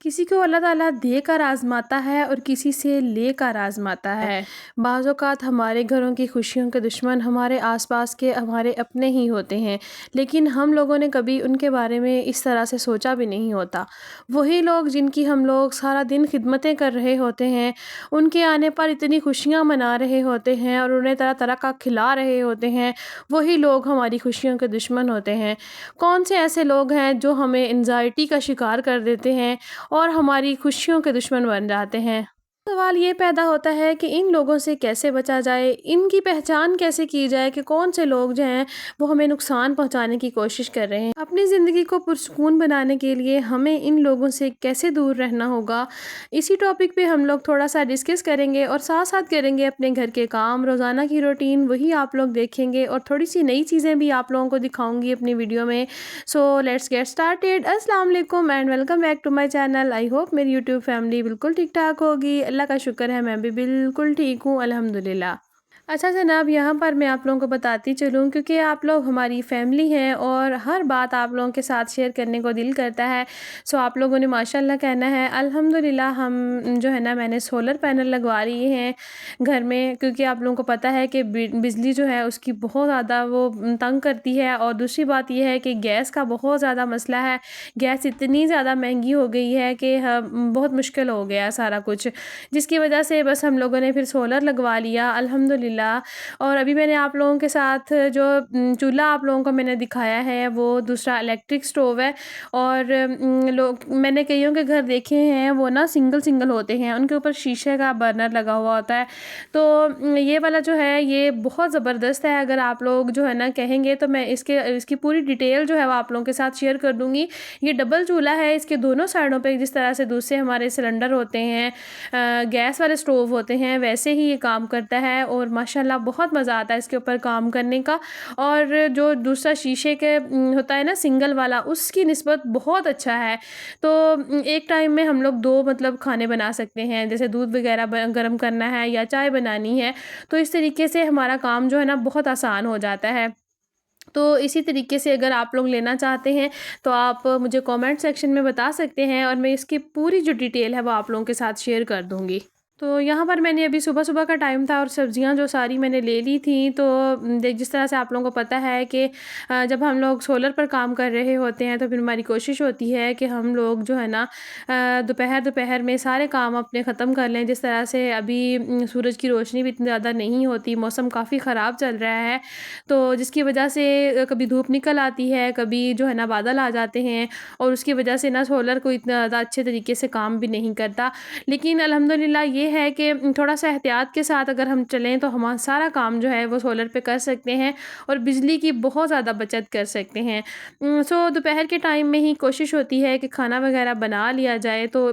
کسی کو اللہ تعالیٰ دے کر آزماتا ہے اور کسی سے لے کر آزماتا ہے۔ بعض اوقات ہمارے گھروں کی خوشیوں کے دشمن ہمارے آس پاس کے ہمارے اپنے ہی ہوتے ہیں، لیکن ہم لوگوں نے کبھی ان کے بارے میں اس طرح سے سوچا بھی نہیں ہوتا۔ وہی لوگ جن کی ہم لوگ سارا دن خدمتیں کر رہے ہوتے ہیں، ان کے آنے پر اتنی خوشیاں منا رہے ہوتے ہیں اور انہیں طرح طرح کا کھلا رہے ہوتے ہیں، وہی لوگ ہماری خوشیوں کے دشمن ہوتے ہیں۔ کون سے ایسے لوگ ہیں جو ہمیں انزائٹی کا شکار کر دیتے ہیں اور ہماری خوشیوں کے دشمن بن جاتے ہیں؟ سوال یہ پیدا ہوتا ہے کہ ان لوگوں سے کیسے بچا جائے، ان کی پہچان کیسے کی جائے کہ کون سے لوگ جو ہیں وہ ہمیں نقصان پہنچانے کی کوشش کر رہے ہیں۔ اپنی زندگی کو پرسکون بنانے کے لیے ہمیں ان لوگوں سے کیسے دور رہنا ہوگا، اسی ٹاپک پہ ہم لوگ تھوڑا سا ڈسکس کریں گے اور ساتھ ساتھ کریں گے اپنے گھر کے کام، روزانہ کی روٹین وہی آپ لوگ دیکھیں گے اور تھوڑی سی نئی چیزیں بھی آپ لوگوں کو دکھاؤں گی اپنی ویڈیو میں۔ So let's get started. السلام علیکم and welcome back to my channel. I hope میری یوٹیوب فیملی بالکل ٹھیک ٹھاک ہوگی، اللہ کا شکر ہے میں بھی بالکل ٹھیک ہوں الحمدللہ۔ اچھا جناب، یہاں پر میں آپ لوگوں کو بتاتی چلوں کیونکہ آپ لوگ ہماری فیملی ہیں اور ہر بات آپ لوگوں کے ساتھ شیئر کرنے کو دل کرتا ہے۔ سو آپ لوگوں نے ماشاءاللہ کہنا ہے الحمدللہ۔ ہم جو ہے نا میں نے سولر پینل لگوا لیے ہیں گھر میں، کیونکہ آپ لوگوں کو پتہ ہے کہ بجلی جو ہے اس کی بہت زیادہ وہ تنگ کرتی ہے، اور دوسری بات یہ ہے کہ گیس کا بہت زیادہ مسئلہ ہے۔ گیس اتنی زیادہ مہنگی ہو گئی ہے کہ بہت مشکل ہو گیا سارا کچھ، جس کی وجہ سے بس ہم لوگوں نے پھر سولر لگوا لیا الحمدللہ۔ اور ابھی میں نے آپ لوگوں کے ساتھ جو چولہا آپ لوگوں کو میں نے دکھایا ہے وہ دوسرا الیکٹرک سٹوو ہے، اور میں نے کئیوں کے گھر دیکھے ہیں وہ نا سنگل ہوتے ہیں، ان کے اوپر شیشے کا برنر لگا ہوا ہوتا ہے۔ تو یہ والا جو ہے یہ بہت زبردست ہے، اگر آپ لوگ جو ہے نا کہیں گے تو میں اس کی پوری ڈیٹیل جو ہے وہ آپ لوگوں کے ساتھ شیئر کر دوں گی۔ یہ ڈبل چولہا ہے، اس کے دونوں سائڈوں پہ جس طرح سے دوسرے ہمارے سلنڈر ہوتے ہیں، گیس والے سٹوو ہوتے ہیں، ویسے ہی یہ کام کرتا ہے، اور ماشاءاللہ بہت مزہ آتا ہے اس کے اوپر کام کرنے کا۔ اور جو دوسرا شیشے کے ہوتا ہے نا سنگل والا، اس کی نسبت بہت اچھا ہے۔ تو ایک ٹائم میں ہم لوگ دو کھانے بنا سکتے ہیں، جیسے دودھ وغیرہ گرم کرنا ہے یا چائے بنانی ہے، تو اس طریقے سے ہمارا کام جو ہے نا بہت آسان ہو جاتا ہے۔ تو اسی طریقے سے اگر آپ لوگ لینا چاہتے ہیں تو آپ مجھے کومنٹ سیکشن میں بتا سکتے ہیں، اور میں اس کی پوری جو ڈیٹیل ہے وہ آپ لوگوں کے ساتھ شیئر کر دوں گی۔ تو یہاں پر میں نے ابھی صبح کا ٹائم تھا اور سبزیاں جو ساری میں نے لے لی تھیں، تو جس طرح سے آپ لوگوں کو پتہ ہے کہ جب ہم لوگ سولر پر کام کر رہے ہوتے ہیں تو پھر ہماری کوشش ہوتی ہے کہ ہم لوگ جو ہے نا دوپہر میں سارے کام اپنے ختم کر لیں۔ جس طرح سے ابھی سورج کی روشنی بھی اتنی زیادہ نہیں ہوتی، موسم کافی خراب چل رہا ہے، تو جس کی وجہ سے کبھی دھوپ نکل آتی ہے، کبھی جو ہے نا بادل آ جاتے ہیں، اور اس کی وجہ سے نا سولر کو اتنا زیادہ اچھے طریقے سے کام بھی نہیں کرتا۔ لیکن الحمدللہ یہ ہے کہ تھوڑا سا احتیاط کے ساتھ اگر ہم چلیں تو ہمارا سارا کام جو ہے وہ سولر پہ کر سکتے ہیں اور بجلی کی بہت زیادہ بچت کر سکتے ہیں۔ سو دوپہر کے ٹائم میں ہی کوشش ہوتی ہے کہ کھانا وغیرہ بنا لیا جائے۔ تو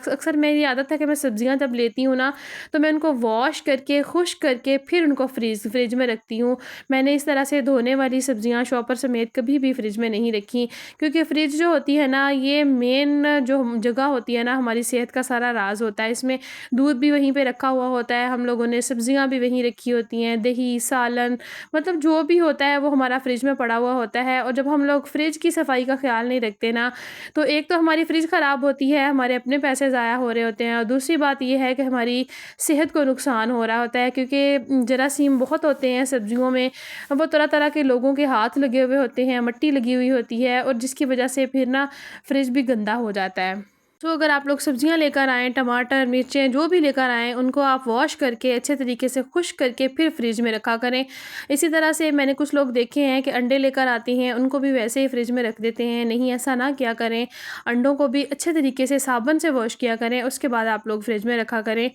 اکثر میری عادت ہے کہ میں سبزیاں جب لیتی ہوں نا تو میں ان کو واش کر کے خشک کر کے پھر ان کو فریج میں رکھتی ہوں۔ میں نے اس طرح سے دھونے والی سبزیاں شاپر سمیت کبھی بھی فریج میں نہیں رکھی، کیونکہ فریج جو ہوتی ہے نا یہ مین جو جگہ ہوتی ہے نا ہماری صحت کا سارا راز ہوتا ہے۔ اس میں دودھ بھی وہیں پہ رکھا ہوا ہوتا ہے، ہم لوگوں نے سبزیاں بھی وہیں رکھی ہوتی ہیں، دہی سالن مطلب جو بھی ہوتا ہے وہ ہمارا فریج میں پڑا ہوا ہوتا ہے۔ اور جب ہم لوگ فریج کی صفائی کا خیال نہیں رکھتے نا تو ایک تو ہماری فریج خراب ہوتی ہے، ہمارے اپنے پیسے ضائع ہو رہے ہوتے ہیں، اور دوسری بات یہ ہے کہ ہماری صحت کو نقصان ہو رہا ہوتا ہے، کیونکہ جراثیم بہت ہوتے ہیں سبزیوں میں، وہ طرح طرح کے لوگوں کے ہاتھ لگے ہوئے ہوتے ہیں، مٹی لگی ہوئی ہوتی ہے، اور جس کی وجہ سے پھر نا فریج بھی گندا ہو جاتا ہے۔ تو اگر آپ لوگ سبزیاں لے کر آئیں، ٹماٹر مرچیں جو بھی لے کر آئیں، ان کو آپ واش کر کے اچھے طریقے سے خشک کر کے پھر فریج میں رکھا کریں۔ اسی طرح سے میں نے کچھ لوگ دیکھے ہیں کہ انڈے لے کر آتے ہیں، ان کو بھی ویسے ہی فریج میں رکھ دیتے ہیں، نہیں ایسا نہ کیا کریں۔ انڈوں کو بھی اچھے طریقے سے صابن سے واش کیا کریں، اس کے بعد آپ لوگ فریج میں رکھا کریں۔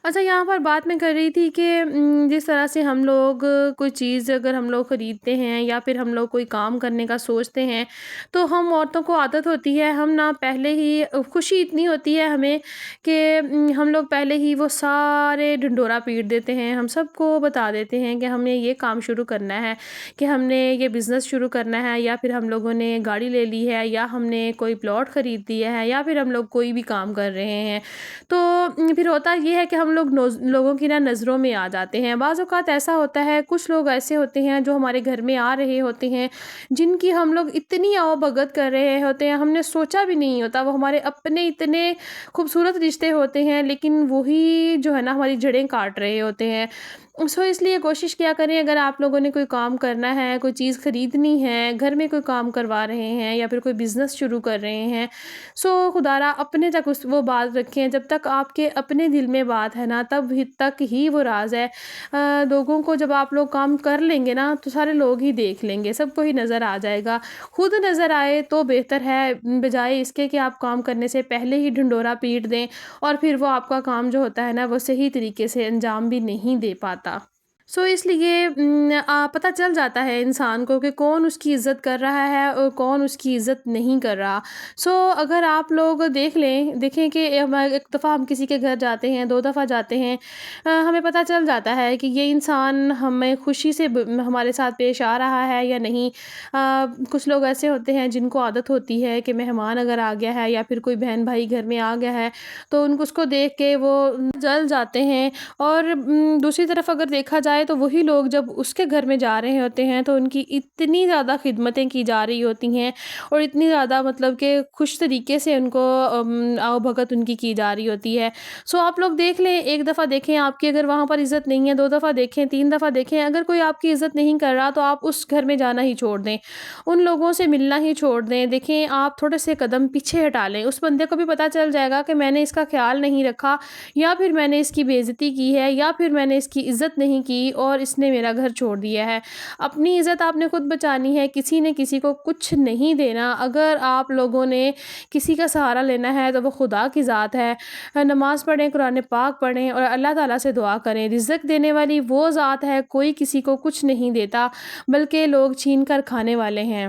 اچھا، یہاں پر بات میں کر رہی تھی کہ جس طرح سے ہم لوگ کوئی چیز اگر ہم لوگ خریدتے ہیں یا پھر ہم لوگ کوئی کام کرنے کا سوچتے ہیں تو ہم عورتوں کو عادت ہوتی ہے، ہم نہ پہلے ہی خوشی اتنی ہوتی ہے ہمیں کہ ہم لوگ پہلے ہی وہ سارے ڈھنڈورا پیٹ دیتے ہیں، ہم سب کو بتا دیتے ہیں کہ ہمیں یہ کام شروع کرنا ہے، کہ ہم نے یہ بزنس شروع کرنا ہے، یا پھر ہم لوگوں نے گاڑی لے لی ہے، یا ہم نے کوئی پلاٹ خرید لیا ہے، یا پھر ہم لوگ کوئی بھی کام کر رہے ہیں۔ تو پھر ہوتا یہ ہے کہ ہم لوگوں کی نظروں میں آ جاتے ہیں۔ بعض اوقات ایسا ہوتا ہے، کچھ لوگ ایسے ہوتے ہیں جو ہمارے گھر میں آ رہے ہوتے ہیں، جن کی ہم لوگ اتنی آؤ بھگت کر رہے ہوتے ہیں، ہم نے سوچا بھی نہیں ہوتا، وہ ہمارے اپنے اتنے خوبصورت رشتے ہوتے ہیں، لیکن وہی جو ہے نا ہماری جڑیں کاٹ رہے ہوتے ہیں۔ اس لیے کوشش کیا کریں، اگر آپ لوگوں نے کوئی کام کرنا ہے، کوئی چیز خریدنی ہے، گھر میں کوئی کام کروا رہے ہیں یا پھر کوئی بزنس شروع کر رہے ہیں، خدا را اپنے تک وہ بات رکھیں۔ جب تک آپ کے اپنے دل میں بات ہے نا، تب تک ہی وہ راز ہے۔ لوگوں کو جب آپ لوگ کام کر لیں گے نا، تو سارے لوگ ہی دیکھ لیں گے، سب کو ہی نظر آ جائے گا۔ خود نظر آئے تو بہتر ہے، بجائے اس کے کہ آپ کام کرنے سے پہلے ہی ڈھنڈورا پیٹ دیں اور پھر وہ آپ کا کام جو ہوتا ہے نا وہ صحیح طریقے سے انجام بھی نہیں دے پاتا۔ اس لیے پتہ چل جاتا ہے انسان کو کہ کون اس کی عزت کر رہا ہے اور کون اس کی عزت نہیں کر رہا۔ اگر آپ لوگ دیکھیں کہ ایک دفعہ ہم کسی کے گھر جاتے ہیں، 2 دفعہ جاتے ہیں، ہمیں پتہ چل جاتا ہے کہ یہ انسان ہمیں خوشی سے ہمارے ساتھ پیش آ رہا ہے یا نہیں۔ کچھ لوگ ایسے ہوتے ہیں جن کو عادت ہوتی ہے کہ مہمان اگر آ گیا ہے یا پھر کوئی بہن بھائی گھر میں آ گیا ہے تو اس کو دیکھ کے وہ جل جاتے ہیں، اور دوسری طرف اگر دیکھا جائے تو وہی لوگ جب اس کے گھر میں جا رہے ہوتے ہیں تو ان کی اتنی زیادہ خدمتیں کی جا رہی ہوتی ہیں اور اتنی زیادہ مطلب کہ خوش طریقے سے ان کو آؤ بھگت ان کی جا رہی ہوتی ہے۔ آپ لوگ دیکھ لیں، 1 دفعہ دیکھیں، آپ کی اگر وہاں پر عزت نہیں ہے، 2 دفعہ دیکھیں، 3 دفعہ دیکھیں، اگر کوئی آپ کی عزت نہیں کر رہا تو آپ اس گھر میں جانا ہی چھوڑ دیں، ان لوگوں سے ملنا ہی چھوڑ دیں۔ دیکھیں، آپ تھوڑے سے قدم پیچھے ہٹا لیں، اس بندے کو بھی پتہ چل جائے گا کہ میں نے اس کا خیال نہیں رکھا، یا پھر میں نے اس کی بے عزتی کی ہے، یا پھر میں نے اس کی عزت نہیں کی اور اس نے میرا گھر چھوڑ دیا ہے۔ اپنی عزت آپ نے خود بچانی ہے، کسی نے کسی کو کچھ نہیں دینا۔ اگر آپ لوگوں نے کسی کا سہارا لینا ہے تو وہ خدا کی ذات ہے۔ نماز پڑھیں، قرآن پاک پڑھیں اور اللہ تعالیٰ سے دعا کریں۔ رزق دینے والی وہ ذات ہے، کوئی کسی کو کچھ نہیں دیتا، بلکہ لوگ چھین کر کھانے والے ہیں،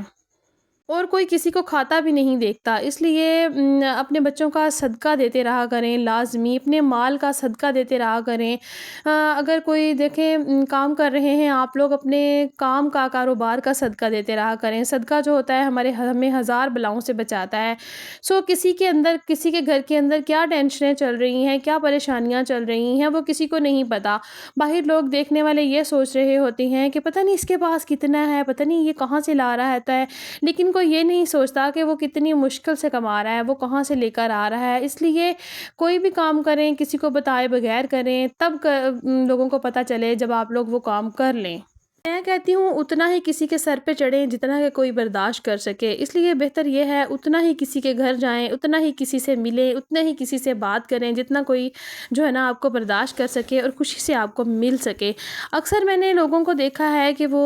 اور کوئی کسی کو کھاتا بھی نہیں دیکھتا۔ اس لیے اپنے بچوں کا صدقہ دیتے رہا کریں، لازمی اپنے مال کا صدقہ دیتے رہا کریں۔ اگر کوئی دیکھیں کام کر رہے ہیں آپ لوگ، اپنے کام کا، کاروبار کا صدقہ دیتے رہا کریں۔ صدقہ جو ہوتا ہے ہمیں 1000 بلاؤں سے بچاتا ہے۔ کسی کے گھر کے اندر کیا ٹینشنیں چل رہی ہیں، کیا پریشانیاں چل رہی ہیں، وہ کسی کو نہیں پتا۔ باہر لوگ دیکھنے والے یہ سوچ رہے ہوتے ہیں کہ پتہ نہیں اس کے پاس کتنا ہے، پتہ نہیں یہ کہاں سے لا رہا ہے، لیکن کوئی یہ نہیں سوچتا کہ وہ کتنی مشکل سے کما رہا ہے، وہ کہاں سے لے کر آ رہا ہے۔ اس لیے کوئی بھی کام کریں، کسی کو بتائے بغیر کریں، تب لوگوں کو پتہ چلے جب آپ لوگ وہ کام کر لیں۔ میں کہتی ہوں اتنا ہی کسی کے سر پہ چڑھیں جتنا کہ کوئی برداشت کر سکے۔ اس لیے بہتر یہ ہے اتنا ہی کسی کے گھر جائیں، اتنا ہی کسی سے ملیں، اتنا ہی کسی سے بات کریں جتنا کوئی جو ہے نا آپ کو برداشت کر سکے اور خوشی سے آپ کو مل سکے۔ اکثر میں نے لوگوں کو دیکھا ہے کہ وہ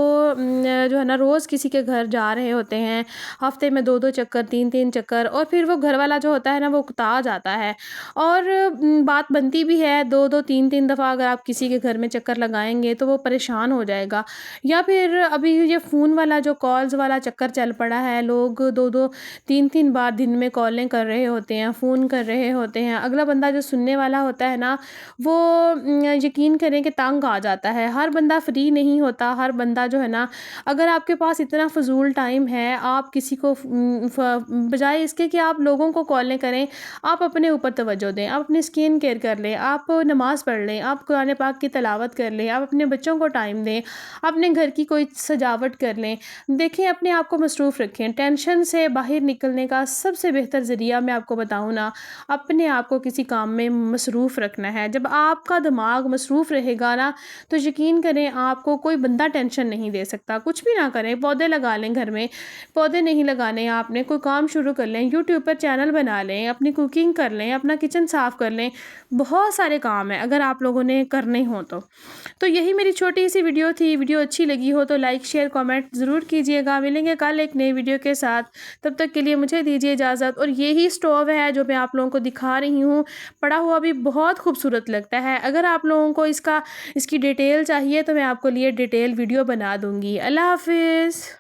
جو ہے نا روز کسی کے گھر جا رہے ہوتے ہیں، ہفتے میں 2 چکر، 3 چکر، اور پھر وہ گھر والا جو ہوتا ہے نا وہ اکتا جاتا ہے، اور بات بنتی بھی ہے 2 3 دفعہ اگر آپ کسی کے گھر میں چکر لگائیں گے تو وہ پریشان ہو جائے گا۔ یا پھر ابھی یہ فون والا جو کالز والا چکر چل پڑا ہے، لوگ 2 3 بار دن میں کالیں کر رہے ہوتے ہیں، فون کر رہے ہوتے ہیں۔ اگلا بندہ جو سننے والا ہوتا ہے نا وہ یقین کریں کہ تنگ آ جاتا ہے۔ ہر بندہ فری نہیں ہوتا، ہر بندہ جو ہے نا، اگر آپ کے پاس اتنا فضول ٹائم ہے، آپ کسی کو بجائے اس کے کہ آپ لوگوں کو کالیں کریں، آپ اپنے اوپر توجہ دیں، آپ اپنے سکین کیئر کر لیں، آپ نماز پڑھ لیں، آپ قرآن پاک کی تلاوت کر لیں، آپ اپنے بچوں کو ٹائم دیں، اپنے گھر کی کوئی سجاوٹ کر لیں۔ دیکھیں، اپنے آپ کو مصروف رکھیں۔ ٹینشن سے باہر نکلنے کا سب سے بہتر ذریعہ میں آپ کو بتاؤں نا، اپنے آپ کو کسی کام میں مصروف رکھنا ہے۔ جب آپ کا دماغ مصروف رہے گا نا تو یقین کریں آپ کو کوئی بندہ ٹینشن نہیں دے سکتا۔ کچھ بھی نہ کریں، پودے لگا لیں، گھر میں پودے نہیں لگانے آپ نے، کوئی کام شروع کر لیں، یوٹیوب پر چینل بنا لیں، اپنی کوکنگ کر لیں، اپنا کچن صاف کر لیں۔ بہت سارے کام ہیں اگر آپ لوگوں نے کرنے ہوں تو یہی میری چھوٹی سی ویڈیو تھی۔ ویڈیو اچھی لگی ہو تو لائک، شیئر، کامنٹ ضرور کیجیے گا۔ ملیں گے کل ایک نئی ویڈیو کے ساتھ، تب تک کے لیے مجھے دیجیے اجازت۔ اور یہی سٹوو ہے جو میں آپ لوگوں کو دکھا رہی ہوں، پڑا ہوا بھی بہت خوبصورت لگتا ہے۔ اگر آپ لوگوں کو اس کی ڈیٹیل چاہیے تو میں آپ کو لیے ڈیٹیل ویڈیو بنا دوں گی۔ اللہ حافظ۔